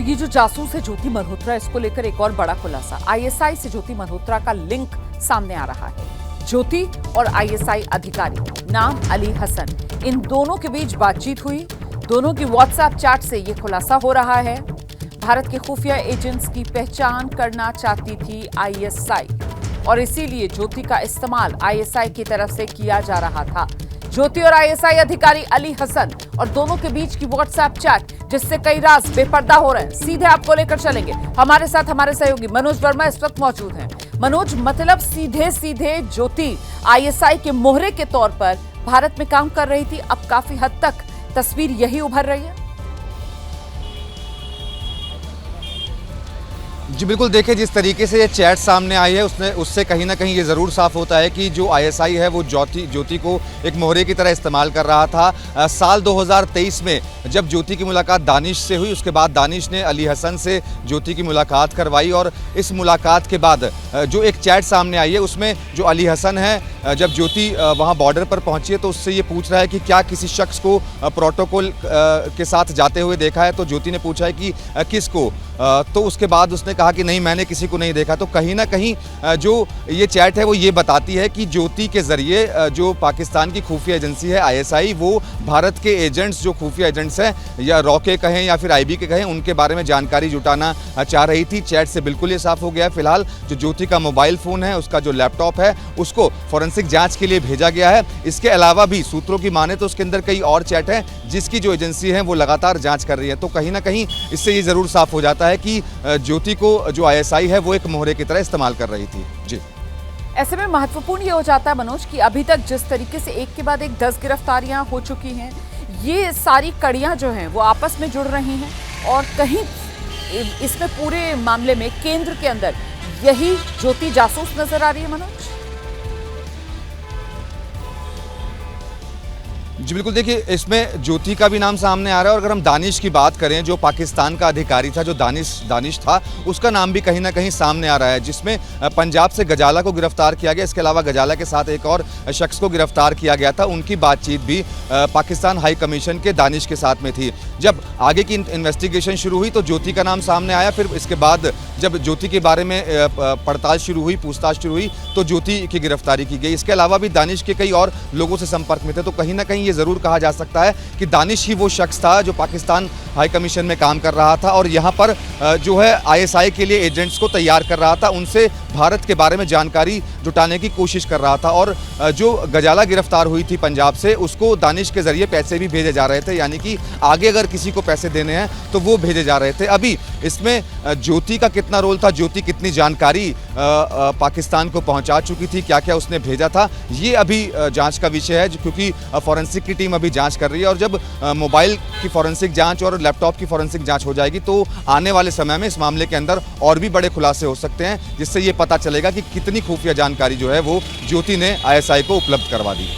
तो ये जो जासूस है ज्योति मल्होत्रा, इसको लेकर एक और बड़ा खुलासा। आईएसआई से ज्योति मल्होत्रा का लिंक सामने आ रहा है। ज्योति और आईएसआई अधिकारी नाम अली हसन, इन दोनों के बीच बातचीत हुई। दोनों की व्हाट्सएप चैट से ये खुलासा हो रहा है। भारत के खुफिया एजेंट्स की पहचान करना चाहती थी आईएसआई और इसीलिए ज्योति का इस्तेमाल आईएसआई की तरफ से किया जा रहा था। ज्योति और आईएसआई अधिकारी अली हसन और दोनों के बीच की व्हाट्सएप चैट, जिससे कई राज बेपर्दा हो रहे हैं। सीधे आपको लेकर चलेंगे। हमारे साथ हमारे सहयोगी मनोज वर्मा इस वक्त मौजूद हैं। मनोज, मतलब सीधे सीधे ज्योति आईएसआई के मोहरे के तौर पर भारत में काम कर रही थी। अब काफी हद तक तस्वीर यही उभर रही है। जी बिल्कुल, देखिए जिस तरीके से ये चैट सामने आई है उससे कहीं ना कहीं ये ज़रूर साफ होता है कि जो आईएसआई है वो ज्योति को एक मोहरे की तरह इस्तेमाल कर रहा था। साल 2023 में जब ज्योति की मुलाकात दानिश से हुई, उसके बाद दानिश ने अली हसन से ज्योति की मुलाकात करवाई और इस मुलाकात के बाद जो एक चैट सामने आई है उसमें जो अली हसन है, जब ज्योति वहाँ बॉर्डर पर पहुँची है तो उससे ये पूछ रहा है कि क्या किसी शख्स को प्रोटोकॉल के साथ जाते हुए देखा है। तो ज्योति ने पूछा है कि किसको, तो उसके बाद उसने कहा कि नहीं, मैंने किसी को नहीं देखा। तो कहीं ना कहीं जो ये चैट है वो ये बताती है कि ज्योति के ज़रिए जो पाकिस्तान की खुफिया एजेंसी है आईएसआई, वो भारत के एजेंट्स, जो खुफिया एजेंट्स हैं या रॉ के कहें या फिर आईबी के कहें, उनके बारे में जानकारी जुटाना चाह रही थी। चैट से बिल्कुल ये साफ हो गया है। फिलहाल जो ज्योति का मोबाइल फ़ोन है, उसका जो लैपटॉप है, उसको फॉरेंसिक जाँच के लिए भेजा गया है। इसके अलावा भी सूत्रों की माने तो उसके अंदर कई और चैट हैं जिसकी जो एजेंसी है वो लगातार जाँच कर रही है। तो कहीं ना कहीं इससे ये ज़रूर साफ हो जाता है कि ज्योति को जो आईएसआई है वो एक मोहरे की तरह इस्तेमाल कर रही थी। जी, ऐसे में महत्वपूर्ण ये हो जाता है मनोज कि अभी तक जिस तरीके से एक के बाद एक 10 गिरफ्तारियां हो चुकी हैं, ये सारी कड़ियां जो हैं वो आपस में जुड़ रही हैं और कहीं इसमें पूरे मामले में केंद्र के अंदर यही ज्योति जासूस नजर आ रही है। मनोज जी बिल्कुल, देखिए इसमें ज्योति का भी नाम सामने आ रहा है और अगर हम दानिश की बात करें, जो पाकिस्तान का अधिकारी था, जो दानिश था, उसका नाम भी कहीं ना कहीं सामने आ रहा है, जिसमें पंजाब से गजाला को गिरफ्तार किया गया। इसके अलावा गजाला के साथ एक और शख्स को गिरफ्तार किया गया था। उनकी बातचीत भी पाकिस्तान हाई कमीशन के दानिश के साथ में थी। जब आगे की इन्वेस्टिगेशन शुरू हुई तो ज्योति का नाम सामने आया। फिर इसके बाद जब ज्योति के बारे में पड़ताल शुरू हुई, पूछताछ शुरू हुई, तो ज्योति की गिरफ्तारी की गई। इसके अलावा भी दानिश के कई और लोगों से संपर्क में थे। तो कहीं ना कहीं ये ज़रूर कहा जा सकता है कि दानिश ही वो शख्स था जो पाकिस्तान हाई कमीशन में काम कर रहा था और यहाँ पर जो है आईएसआई के लिए एजेंट्स को तैयार कर रहा था, उनसे भारत के बारे में जानकारी जुटाने की कोशिश कर रहा था। और जो गजाला गिरफ्तार हुई थी पंजाब से, उसको दानिश के ज़रिए पैसे भी भेजे जा रहे थे, यानी कि आगे अगर किसी को पैसे देने हैं तो वो भेजे जा रहे थे। अभी इसमें ज्योति का कितना रोल था, ज्योति कितनी जानकारी पाकिस्तान को पहुंचा चुकी थी, क्या क्या उसने भेजा था, ये अभी जांच का विषय है, क्योंकि फॉरेंसिक की टीम अभी जांच कर रही है। और जब मोबाइल की फॉरेंसिक जांच और लैपटॉप की फॉरेंसिक जांच हो जाएगी तो आने वाले समय में इस मामले के अंदर और भी बड़े खुलासे हो सकते हैं, जिससे ये पता चलेगा कि कितनी खुफिया जानकारी जो है वो ज्योति ने आईएसआई को उपलब्ध करवा दी।